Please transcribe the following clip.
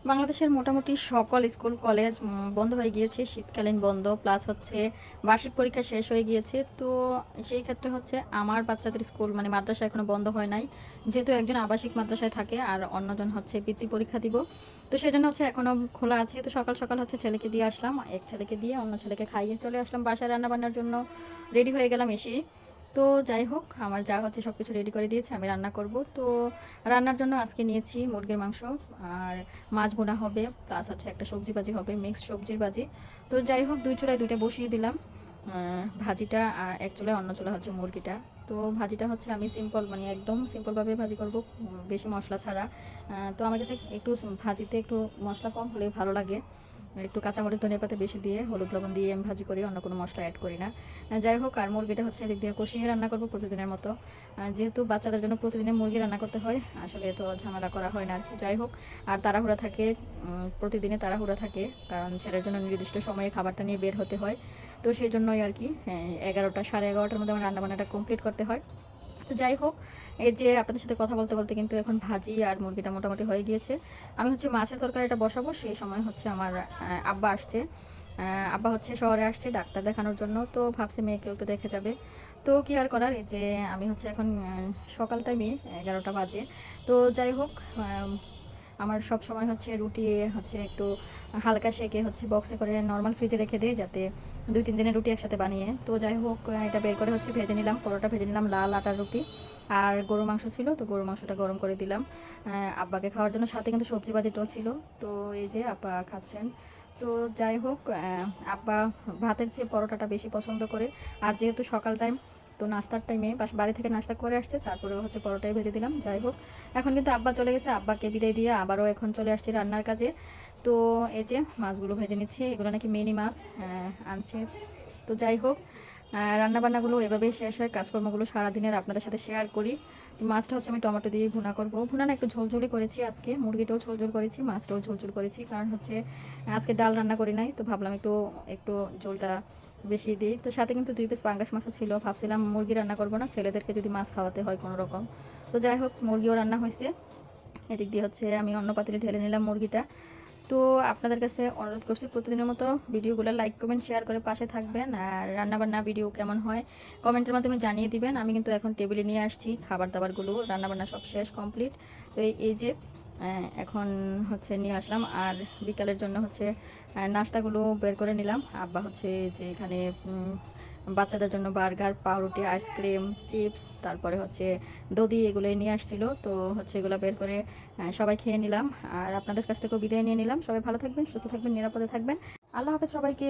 বাংলাদেশের মোটামুটি সকল স্কুল কলেজ বন্ধ হয়ে গিয়েছে, শীতকালীন বন্ধ প্লাস হচ্ছে বার্ষিক পরীক্ষা শেষ হয়ে গিয়েছে। তো সেই ক্ষেত্রে হচ্ছে আমার বাচ্চাদের স্কুল মানে মাদ্রাসা এখনো বন্ধ হয় নাই, যেহেতু একজন আবাসিক মাদ্রাসায় থাকে আর অন্যজন হচ্ছে বৃত্তি পরীক্ষা দিব। তো সেজন্য হচ্ছে এখনো খোলা আছে। তো সকাল সকাল হচ্ছে ছেলেকে দিয়ে আসলাম, এক ছেলেকে দিয়ে অন্য ছেলেকে খাইয়ে চলে আসলাম বাসায়, রান্না বান্নার জন্য রেডি হয়ে গেলাম এসে। তো যাই হোক, আমার যা হচ্ছে সব কিছু রেডি করে দিয়েছে, আমি রান্না করব। তো রান্নার জন্য আজকে নিয়েছি মুরগির মাংস, আর মাছ ভুনা হবে, প্লাস হচ্ছে একটা সবজি ভাজি হবে, মিক্সড সবজির ভাজি। তো যাই হোক, দুই চুলায় দুইটা বসিয়ে দিলাম ভাজিটা, আর এক চুলায় অন্য চুলা হচ্ছে মুরগিটা। তো ভাজিটা হচ্ছে আমি সিম্পল মানে একদম সিম্পলভাবে ভাজি করব, বেশি মশলা ছাড়া। তো আমার কাছে একটু ভাজিতে একটু মশলা কম হলে ভালো লাগে, একটু কাঁচামরিচ ধনিয়া পাতা বেশি দিয়ে হলুদ লবণ দিয়ে আমি ভাজি করি, অন্য কোনো মশলা অ্যাড করি না। যাই হোক, আর মুরগিটা হচ্ছে এদিক দিয়ে কষিয়ে রান্না করবো প্রতিদিনের মতো। যেহেতু বাচ্চাদের জন্য প্রতিদিনের মুরগি রান্না করতে হয়, আসলে তো ঝামেলা করা হয় না আর কি। যাই হোক, আর তাড়াহুড়া থাকে, প্রতিদিনে তাড়াহুড়া থাকে, কারণ ছেলের জন্য নির্দিষ্ট সময়ে খাবারটা নিয়ে বের হতে হয়। তো সেই জন্যই আর কি 11টা সাড়ে 11টার মধ্যে আমার রান্নাবান্নাটা কমপ্লিট করতে হয়। তো যাই হোক, এই যে আপনাদের সাথে কথা বলতে বলতে কিন্তু এখন ভাজি আর মুরগিটা মোটামুটি হয়ে গিয়েছে। আমি হচ্ছে মাছের তরকারিটা বসাবো, সেই সময় হচ্ছে আমার আব্বা আসছে। আব্বা হচ্ছে শহরে আসছে ডাক্তার দেখানোর জন্য, তো ভাবছি মেয়েকে একটু দেখে যাবে। তো কি আর করার, এই যে আমি হচ্ছে এখন সকাল টাইমে 11টা বাজে। তো যাই হোক, আমার সব সময় হচ্ছে রুটি হচ্ছে একটু হালকা সেকে হচ্ছে বক্সে করে নর্মাল ফ্রিজে রেখে দিই, যাতে 2-3 দিনের রুটি একসাথে বানিয়ে। তো যাই হোক, এটা বের করে হচ্ছে ভেজে নিলাম, পরোটা ভেজে নিলাম, লাল আটার রুটি। আর গরুর মাংস ছিল, তো গরুর মাংসটা গরম করে দিলাম আব্বাকে খাওয়ার জন্য, সাথে কিন্তু সবজি বাজিটাও ছিল। তো এই যে আব্বা খাচ্ছেন। তো যাই হোক, আব্বা ভাতের চেয়ে পরোটাটা বেশি পছন্দ করে। আর যেহেতু সকাল টাইম, তো নাস্তার টাইমে বাড়ি থেকে নাস্তা করে আসছে, তারপরে হচ্ছে পরোটাই ভেজে দিলাম। যাই হোক, এখন কিন্তু আব্বা চলে গেছে, আব্বাকে বিদায় দিয়ে আবারও এখন চলে আসছি রান্নার কাজে। তো এই যে মাছগুলো ভেজে নিচ্ছি, এগুলো নাকি মিনি মাছ আনছে। তো যাই হোক, রান্নাবান্নাগুলো এভাবেই শেষ হয়, কাজকর্মগুলো সারাদিনের আপনাদের সাথে শেয়ার করি। মাছটা হচ্ছে আমি টমেটো দিয়ে ভুনা করব, ভুনা না একটু ঝোলঝোলি করেছি আজকে, মুরগিটাও ঝোলঝোল করেছি, মাছটাও ঝোলঝোল করেছি, কারণ হচ্ছে আজকে ডাল রান্না করি নাই, তো ভাবলাম একটু একটু ঝোলটা বেশি দিই। তো সাথে কিন্তু 2 পিস পাঙ্গাস মাছও ছিল, ভাবছিলাম মুরগি রান্না করবো না, ছেলেদেরকে যদি মাছ খাওয়াতে হয় কোনো রকম। তো যাই হোক, মুরগিও রান্না হয়েছে। এদিক দিয়ে হচ্ছে আমি অন্য পাতিলে ঢেলে নিলাম মুরগিটা। তো আপনাদের কাছে অনুরোধ করছি, প্রতিদিনের মতো ভিডিওগুলো লাইক কমেন্ট শেয়ার করে পাশে থাকবেন, আর রান্নাবান্না ভিডিও কেমন হয় কমেন্টের মাধ্যমে জানিয়ে দিবেন। আমি কিন্তু এখন টেবিলে নিয়ে আসছি খাবার দাবারগুলো, রান্নাবান্না সব শেষ কমপ্লিট। তো এই যে এখন হচ্ছে নিয়ে আসলাম, আর বিকালের জন্য হচ্ছে নাস্তাগুলো বের করে নিলাম। আব্বা হচ্ছে যে এখানে বাচ্চাদের জন্য বার্গার, পাউরুটি, আইসক্রিম, চিপস, তারপরে হচ্ছে দধি, এগুলো নিয়ে আসছিল। তো হচ্ছে এগুলো বের করে সবাই খেয়ে নিলাম, আর আপনাদের কাছ থেকেও বিদায় নিয়ে নিলাম। সবাই ভালো থাকবেন, সুস্থ থাকবেন, নিরাপদে থাকবেন। আল্লাহ হাফেজ সবাইকে।